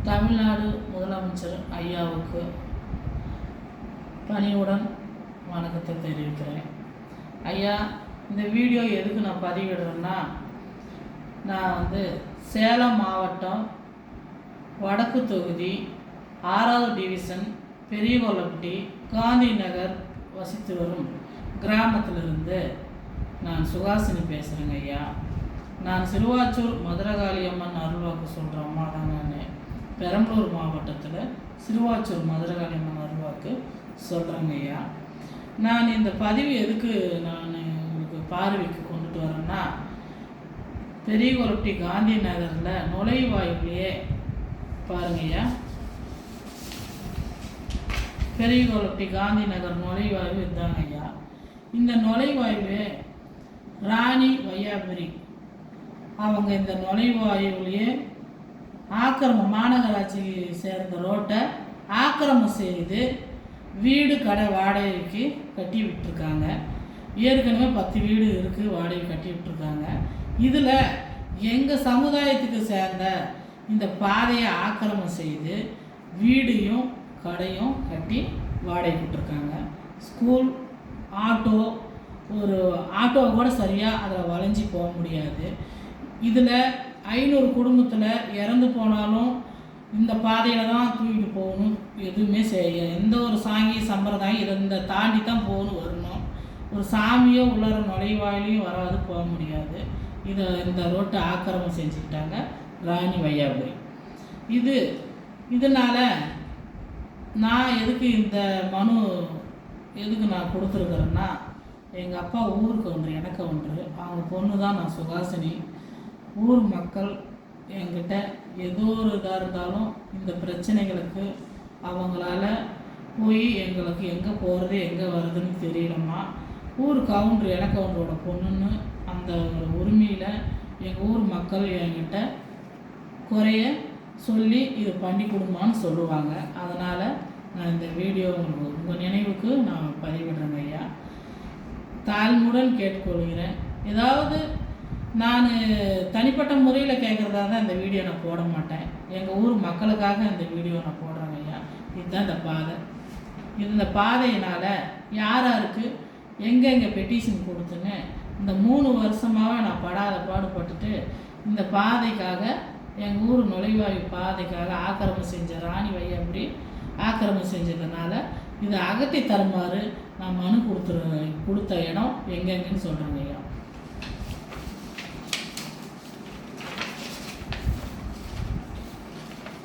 தமிழ்நாடு முதலமைச்சர் ஐயாவுக்கு பணிவுடன் வணக்கத்தை தெரிவிக்கிறேன். ஐயா, இந்த வீடியோ எதுக்கு நான் பதிவிடுறேன்னா, நான் சேலம் மாவட்டம் வடக்கு தொகுதி 6வது டிவிஷன் பெரியகொல்லப்பட்டி காந்தி நகர் வசித்து வரும் கிராமத்திலிருந்து நான் சுகாசினி பேசுகிறேங்க ஐயா. நான் சிறுவாச்சூர் மதுரகாளியம்மன் அருள்வாக்கு சொல்கிற அம்மா தான். நான் பெரம்பலூர் மாவட்டத்தில் சிறுவாச்சூர் மதுரகாளியம்மன் அருள்வாக்கு சொல்கிறேங்க ஐயா. நான் இந்த பதிவு எதுக்கு நான் உங்களுக்கு பார்வைக்கு கொண்டுட்டு வரேன்னா, பெரியகொல்லப்பட்டி காந்தி நகரில் நுழைவாயிலேயே பாருங்க ஐயா, பெரியகொல்லப்பட்டி காந்தி நகர் நுழைவாயு இதுதாங்க ஐயா. இந்த நுழைவாயுவே ராணி வையாபுரி அவங்க இந்த நுழைவாயுவிலேயே மாநகராட்சிக்கு சேர்ந்த ரோட்டை ஆக்கிரமம் செய்து வீடு கடை வாடகைக்கு கட்டி விட்டுருக்காங்க. ஏற்கனவே 10 வீடு இருக்குது, வாடகை கட்டி விட்டுருக்காங்க. இதில் எங்கள் சமுதாயத்துக்கு சேர்ந்த இந்த பாதையை ஆக்கிரமம் செய்து வீடையும் கடையும் கட்டி வாடகை விட்டுருக்காங்க. ஸ்கூல் ஆட்டோ, ஒரு ஆட்டோ கூட சரியாக அதில் வளைஞ்சி போக முடியாது. இதில் 500 குடும்பத்தில் இறந்து போனாலும் இந்த பாதையில் தான் தூக்கிட்டு போகணும். எதுவுமே செய்ய எந்த ஒரு சாங்கிய சம்பிரதாயம் இதை தாண்டி தான் போகணும் வரணும். ஒரு சாமியோ உள்ளார நுழைவாயிலையும் வராது, போக முடியாது. இந்த ரோட்டை ஆக்கிரமம் செஞ்சுக்கிட்டாங்க ராணி வையாபுரி. இதனால் நான் எதுக்கு இந்த மனு நான் கொடுத்துருக்குறேன்னா, எங்கள் அப்பா ஊருக்கு ஒன்று, எனக்கு ஒன்று, அவங்க பொண்ணு தான் நான் சுகாசினி. ஊர் மக்கள் என்கிட்ட ஏதோ ஒரு இதாக இருந்தாலும் இந்த பிரச்சனைகளுக்கு அவங்களால போய் எங்களுக்கு எங்கே போகிறது எங்கே வருதுன்னு தெரியலம்மா. ஊர் கவுண்டர், எனக்கு அவங்களோட பொண்ணுன்னு அந்த ஒரு உரிமையில் எங்கள் ஊர் மக்கள் என்கிட்ட குறைய சொல்லி இது பண்ணி கொடுமான்னு சொல்லுவாங்க. அதனால் நான் இந்த வீடியோ உங்கள் நினைவுக்கு நான் பதிவிடுறேங்க ஐயா. தாழ்மையுடன் கேட்டுக்கொள்கிறேன். ஏதாவது நான் தனிப்பட்ட முறையில் கேட்குறதா தான் இந்த வீடியோ நான் போட மாட்டேன். எங்கள் ஊர் மக்களுக்காக இந்த வீடியோ நான் போடுறேங்க ஐயா. இதுதான் இந்த பாதை. இந்த பாதையினால் யாருக்கு எங்கெங்கே பெட்டிஷன் கொடுத்துன்னு இந்த 3 வருஷமாகவே நான் படாத பாடுபட்டுட்டு இந்த பாதைக்காக, எங்கள் ஊர் நுழைவாயு பாதைக்காக ஆக்கிரமம் செஞ்ச ராணி வையாபுரி ஆக்கிரமம் செஞ்சதுனால இதை அகற்றி தருமாறு நான் மனு கொடுத்த இடம் எங்கெங்கன்னு சொல்கிறேங்க ஐயா.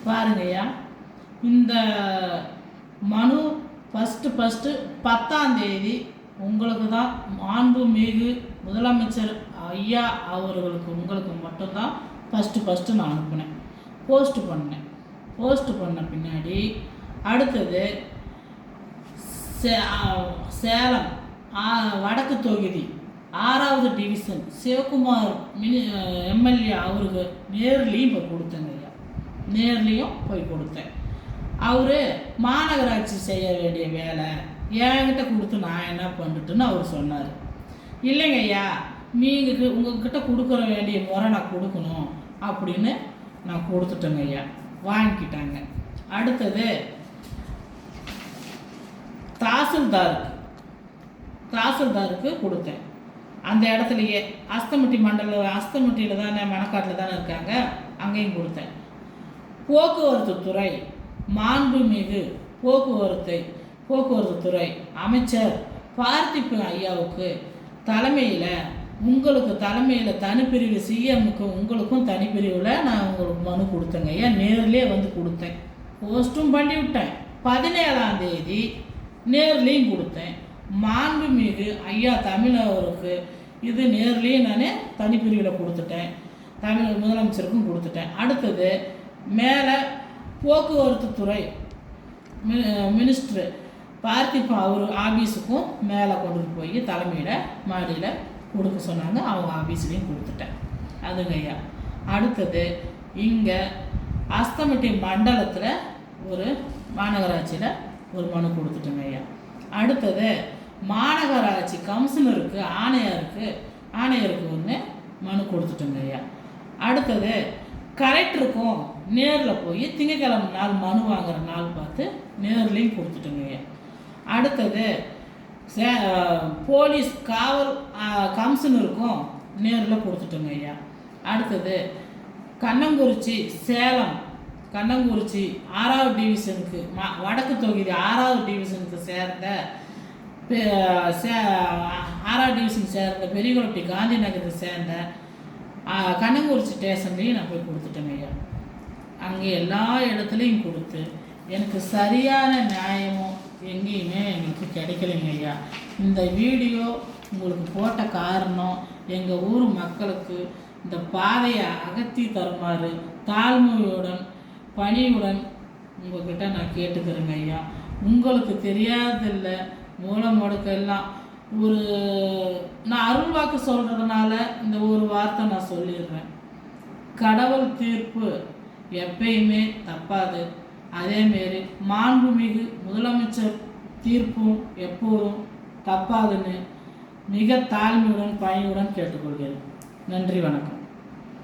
பாருங்கய்யா, இந்த மனு ஃபஸ்ட்டு 10ஆம் தேதி உங்களுக்கு தான் மாண்புமிகு முதலமைச்சர் ஐயா அவர்களுக்கு உங்களுக்கு மட்டும்தான் ஃபஸ்ட்டு நான் அனுப்பினேன், போஸ்ட் பண்ண பின்னாடி அடுத்தது சேலம் வடக்கு தொகுதி 6வது டிவிஷன் சிவகுமார் எம்எல்ஏ அவருக்கு நேர்லேயும் இப்போ கொடுத்தேங்க ஐயா. நேர்லேயும் போய் கொடுத்தேன். அவர் மாநகராட்சி செய்ய வேண்டிய வேலை என்கிட்ட கொடுத்து நான் என்ன பண்ணிட்டுன்னு அவர் சொன்னார். இல்லைங்க ஐயா, நீங்கள் உங்கள்கிட்ட கொடுக்குற வேண்டிய முறை நான் கொடுக்கணும் அப்படின்னு நான் கொடுத்துட்டேங்க ஐயா. வாங்கிக்கிட்டாங்க. அடுத்தது தாசில்தாருக்கு கொடுத்தேன். அந்த இடத்துலையே அஸ்தமட்டியில் தானே, மணக்காட்டில் தானே இருக்காங்க, அங்கேயும் கொடுத்தேன். போக்குவரத்து துறை மாண்புமிகு போக்குவரத்து துறை அமைச்சர் பார்த்திப ஐயாவுக்கு உங்களுக்கு தலைமையில் தனிப்பிரிவு சிஎம்முக்கு உங்களுக்கும் தனிப்பிரிவில் நான் உங்களுக்கு மனு கொடுத்தேங்க ஐயா. நேர்லேயே கொடுத்தேன். போஸ்ட்டும் பண்ணி விட்டேன். 17ஆம் தேதி நேர்லேயும் கொடுத்தேன். மாண்புமிகு ஐயா தமிழவருக்கு இது நேர்லேயே நான் தனிப்பிரிவில் கொடுத்துட்டேன். தமிழ் முதலமைச்சருக்கும் கொடுத்துட்டேன். அடுத்தது மேலே போக்குவரத்து துறை மினிஸ்டர் பார்த்திப அவர் ஆஃபீஸுக்கும் மேலே கொண்டு போய் தலைமையில் மாடியில் கொடுக்க சொன்னாங்க. அவங்க ஆஃபீஸ்லேயும் கொடுத்துட்டேன். அதுங்க ஐயா. அடுத்தது இங்கே அஸ்தமட்டி மண்டலத்தில் ஒரு மாநகராட்சியில் ஒரு மனு கொடுத்துட்டேங்க ஐயா. அடுத்தது மாநகராட்சி கமிஷனருக்கு ஆணையருக்கு ஒன்று மனு கொடுத்துட்டோங்க ஐயா. அடுத்தது கலெக்டருக்கும் நேரில் போய் திங்கக்கிழமை நாள் மனு வாங்குகிற நாள் பார்த்து நேர்லேயும் கொடுத்துட்டோங்க ஐயா. அடுத்தது போலீஸ் காவல் கமிஷனருக்கும் நேரில் கொடுத்துட்டோங்க ஐயா. அடுத்தது கண்ணங்குறிச்சி சேலம் கண்ணங்குறிச்சி 6வது டிவிஷனுக்கு வடக்கு தொகுதி 6வது டிவிஷனுக்கு சேர்ந்த 6வது டிவிஷன் சேர்ந்த பெரியகுளப்பட்டி காந்தி நகருக்கு சேர்ந்த கண்ணங்குறிச்சி ஸ்டேஷன்லேயும் நான் போய் கொடுத்துட்டேங்க ஐயா. அங்கே எல்லா இடத்துலையும் கொடுத்து எனக்கு சரியான நியாயமும் எங்கேயுமே எங்களுக்கு கிடைக்கலைங்க ஐயா. இந்த வீடியோ உங்களுக்கு போட்ட காரணம் எங்கள் ஊர் மக்களுக்கு இந்த பாதையை அகற்றி தருமாறு தாழ்மையுடன் பணியுடன் உங்கள்கிட்ட நான் கேட்டுக்கிறேங்க ஐயா. உங்களுக்கு தெரியாதில்லை மூலமுடக்கெல்லாம் நான் அருள் வாக்கு சொல்கிறதுனால இந்த ஒரு வார்த்தை நான் சொல்லிடுறேன். கடவுள் தீர்ப்பு எப்பயுமே தப்பாது. அதேமாரி மாண்புமிகு முதலமைச்சர் தீர்ப்பும் எப்போதும் தப்பாதுன்னு மிக தாழ்மையுடன் பணியுடன் கேட்டுக்கொள்கிறேன். நன்றி, வணக்கம்.